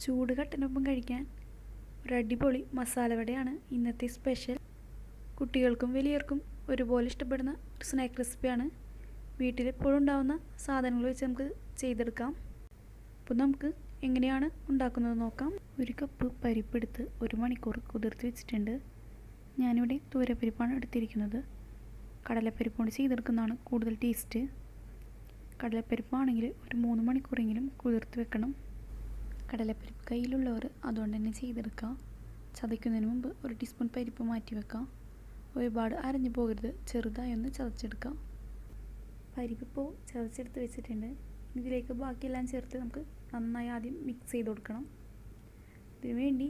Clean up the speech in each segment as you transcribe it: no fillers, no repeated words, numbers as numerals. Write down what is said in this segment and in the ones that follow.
ചൂട് കട്ടനൊപ്പം കഴിക്കാൻ ഒരു അടിപൊളി മസാല വടയാണ് ഇന്നത്തെ സ്പെഷ്യൽ. കുട്ടികൾക്കും വലിയവർക്കും ഒരുപോലെ ഇഷ്ടപ്പെടുന്ന ഒരു സ്നാക്ക് റെസിപ്പിയാണ്. വീട്ടിലെപ്പോഴും ഉണ്ടാകുന്ന സാധനങ്ങൾ വെച്ച് നമുക്ക് ചെയ്തെടുക്കാം. അപ്പോൾ നമുക്ക് എങ്ങനെയാണ് ഉണ്ടാക്കുന്നത് നോക്കാം. ഒരു കപ്പ് പരിപ്പെടുത്ത് 1 മണിക്കൂർ കുതിർത്ത് വെച്ചിട്ടുണ്ട്. ഞാനിവിടെ തൂരപ്പരിപ്പാണ് എടുത്തിരിക്കുന്നത്. കടലപ്പരിപ്പ് കൊണ്ട് ചെയ്തെടുക്കുന്നതാണ് കൂടുതൽ ടേസ്റ്റ്. കടലപ്പരിപ്പാണെങ്കിൽ ഒരു 3 മണിക്കൂറെങ്കിലും കുതിർത്ത് വെക്കണം. കടലപ്പരിപ്പ് കയ്യിലുള്ളവർ അതുകൊണ്ട് തന്നെ ചെയ്തെടുക്കുക. ചതയ്ക്കുന്നതിന് മുമ്പ് 1 ടീസ്പൂൺ പരിപ്പ് മാറ്റി വെക്കാം. ഒരുപാട് അരഞ്ഞു പോകരുത്, ചെറുതായി ഒന്ന് ചതച്ചെടുക്കാം. പരിപ്പ് ഇപ്പോൾ ചതച്ചെടുത്ത് വെച്ചിട്ടുണ്ട്. ഇതിലേക്ക് ബാക്കിയെല്ലാം ചേർത്ത് നമുക്ക് നന്നായി ആദ്യം മിക്സ് ചെയ്ത് കൊടുക്കണം. ഇതിനു വേണ്ടി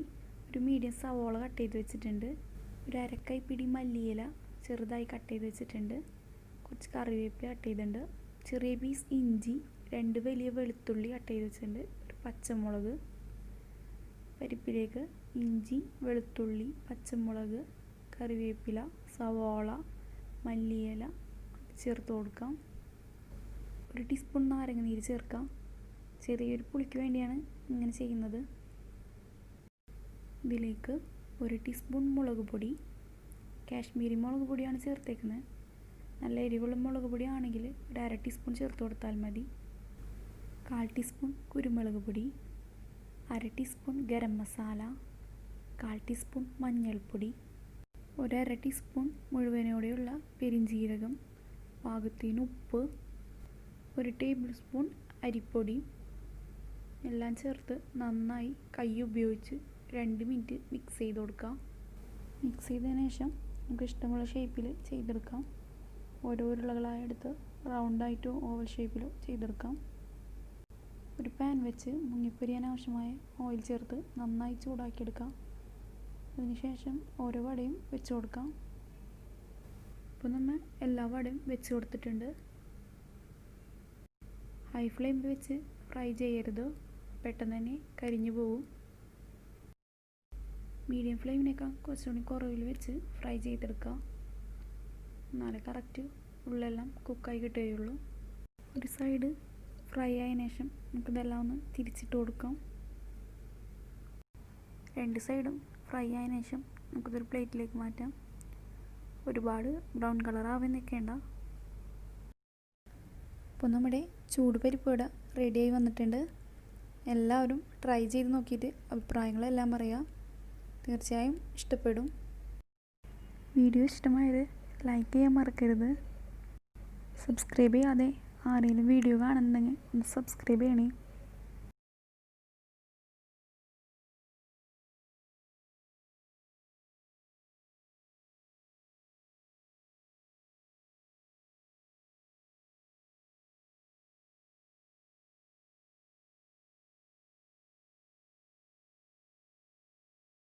ഒരു മീഡിയം സവോള കട്ട് ചെയ്ത് വെച്ചിട്ടുണ്ട്. ഒരു അരക്കൈപ്പിടി മല്ലിയില ചെറുതായി കട്ട് ചെയ്ത് വെച്ചിട്ടുണ്ട്. കുറച്ച് കറിവേപ്പില കട്ട് ചെയ്തിട്ടുണ്ട്. ചെറിയ പീസ് ഇഞ്ചി, 2 വലിയ വെളുത്തുള്ളി കട്ട് ചെയ്ത് വെച്ചിട്ടുണ്ട്. ഒരു പച്ചമുളക്. പരിപ്പിലേക്ക് ഇഞ്ചി, വെളുത്തുള്ളി, പച്ചമുളക്, കറിവേപ്പില, സവോള, മല്ലിയില ചേർത്ത് കൊടുക്കാം. 1 ടീസ്പൂൺ നാരങ്ങ നീര് ചേർക്കാം. ചെറിയൊരു പുളിക്ക് വേണ്ടിയാണ് ഇങ്ങനെ ചെയ്യുന്നത്. ഇതിലേക്ക് 1 ടീസ്പൂൺ മുളക് പൊടി, കാശ്മീരി മുളക് പൊടിയാണ് ചേർത്തേക്കുന്നത്. നല്ല എരിവുള്ള മുളക് പൊടിയാണെങ്കിൽ ഒരു 1/2 ടീസ്പൂൺ ചേർത്ത് കൊടുത്താൽ മതി. 1/4 ടീസ്പൂൺ കുരുമുളക് പൊടി, 1/2 ടീസ്പൂൺ ഗരം മസാല, 1/4 ടീസ്പൂൺ മഞ്ഞൾപ്പൊടി, 1/2 ടീസ്പൂൺ മുഴുവനോടെയുള്ള പെരിഞ്ജീരകം, പാകത്തിന് ഉപ്പ്, 1 ടേബിൾ സ്പൂൺ അരിപ്പൊടി എല്ലാം ചേർത്ത് നന്നായി കൈ ഉപയോഗിച്ച് 2 മിനിറ്റ് മിക്സ് ചെയ്ത് കൊടുക്കാം. മിക്സ് ചെയ്തതിന് ശേഷം നമുക്ക് ഇഷ്ടമുള്ള ഷേപ്പിൽ ചെയ്തെടുക്കാം. ഓരോ ഉരുളകളായി എടുത്ത് റൗണ്ടായിട്ടോ ഓവൽ ഷേപ്പിലോ ചെയ്തെടുക്കാം. ഒരു പാൻ വെച്ച് മുങ്ങിപ്പൊരിയാൻ ആവശ്യമായ ഓയിൽ ചേർത്ത് നന്നായി ചൂടാക്കിയെടുക്കാം. അതിനുശേഷം ഓരോ വടയും വെച്ച് കൊടുക്കാം. ഇപ്പോൾ നമ്മൾ എല്ലാ വടയും വെച്ച് കൊടുത്തിട്ടുണ്ട്. ഹൈ ഫ്ലെയിമിൽ വെച്ച് ഫ്രൈ ചെയ്യരുത്, പെട്ടെന്ന് തന്നെ കരിഞ്ഞു പോകും. മീഡിയം ഫ്ലെയിമിനേക്കാൾ കുറച്ചുകൂടി കുറവിൽ വെച്ച് ഫ്രൈ ചെയ്തെടുക്കുക. എന്നാലേ കറക്റ്റ് ഉള്ളെല്ലാം കുക്കായി കിട്ടുകയുള്ളൂ. ഒരു സൈഡ് ഫ്രൈ ആയതിനു ശേഷം നമുക്കിതെല്ലാം ഒന്ന് തിരിച്ചിട്ട് കൊടുക്കാം. 2 സൈഡും ഫ്രൈ ആയതിനു ശേഷം നമുക്കിതൊരു പ്ലേറ്റിലേക്ക് മാറ്റാം. ഒരുപാട് ബ്രൗൺ കളർ ആവാൻ നിൽക്കേണ്ട. അപ്പോൾ നമ്മുടെ ചൂട് പരിപ്പ് വട റെഡിയായി വന്നിട്ടുണ്ട്. എല്ലാവരും ട്രൈ ചെയ്ത് നോക്കിയിട്ട് അഭിപ്രായങ്ങളെല്ലാം പറയാം. തീർച്ചയായും ഇഷ്ടപ്പെടും. വീഡിയോ ഇഷ്ടമായത് ലൈക്ക് ചെയ്യാൻ മറക്കരുത്. സബ്സ്ക്രൈബ് ചെയ്യാതെ ആരെങ്കിലും വീഡിയോ കാണുന്നുണ്ടെങ്കിൽ ഒന്ന് സബ്സ്ക്രൈബ് ചെയ്യണേ.